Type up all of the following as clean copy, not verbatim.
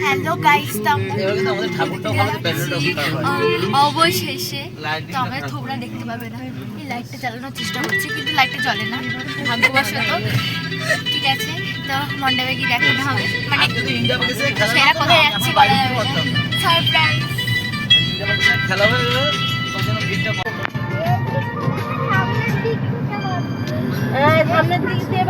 Hello guys, তো অবশেষে তো আমরা তোমরা দেখতে পাবে না, এই লাইটটা চালানোর চেষ্টা করছি কিন্তু লাইটটা জ্বলে না ভাগ্যবশত। ঠিক আছে, তো মণ্ডপে গিয়ে দেখানো হবে, মানে সেরা কোথায় যাচ্ছি বলা যাবে না, সারপ্রাইজ। খেলা হয়ে গেল সামনের দিক দিয়ে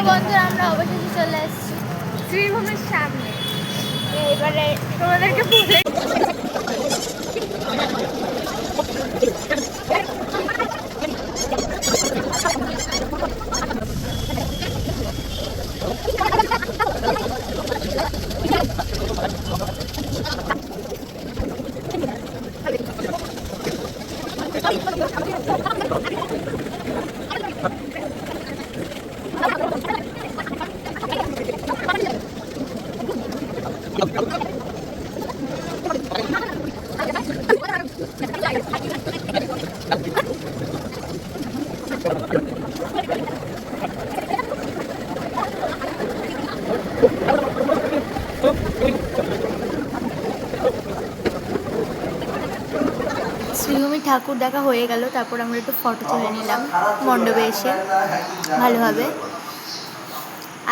বন্ধুরা, আমরা অবশেষে চলে এসেছি শ্রীভূমির সামনে। এবারে তোমাদেরকে বুঝে শ্রীভূমি ঠাকুর দেখা হয়ে গেল। তারপর আমরা একটু ফটো তুলে নিলাম মণ্ডপে এসে ভালোভাবে।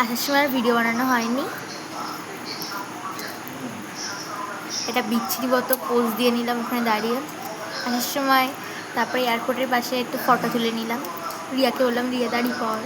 আসার সময় আর ভিডিও বানানো হয়নি, এটা বিচ্ছিরি মতো পোজ দিয়ে নিলাম ওখানে দাঁড়িয়ে আসার সময়। তারপরে এয়ারপোর্টের পাশে একটু ফটো তুলে নিলাম, রিয়াকে বললাম রিয়া দাঁড়িয়ে পড়।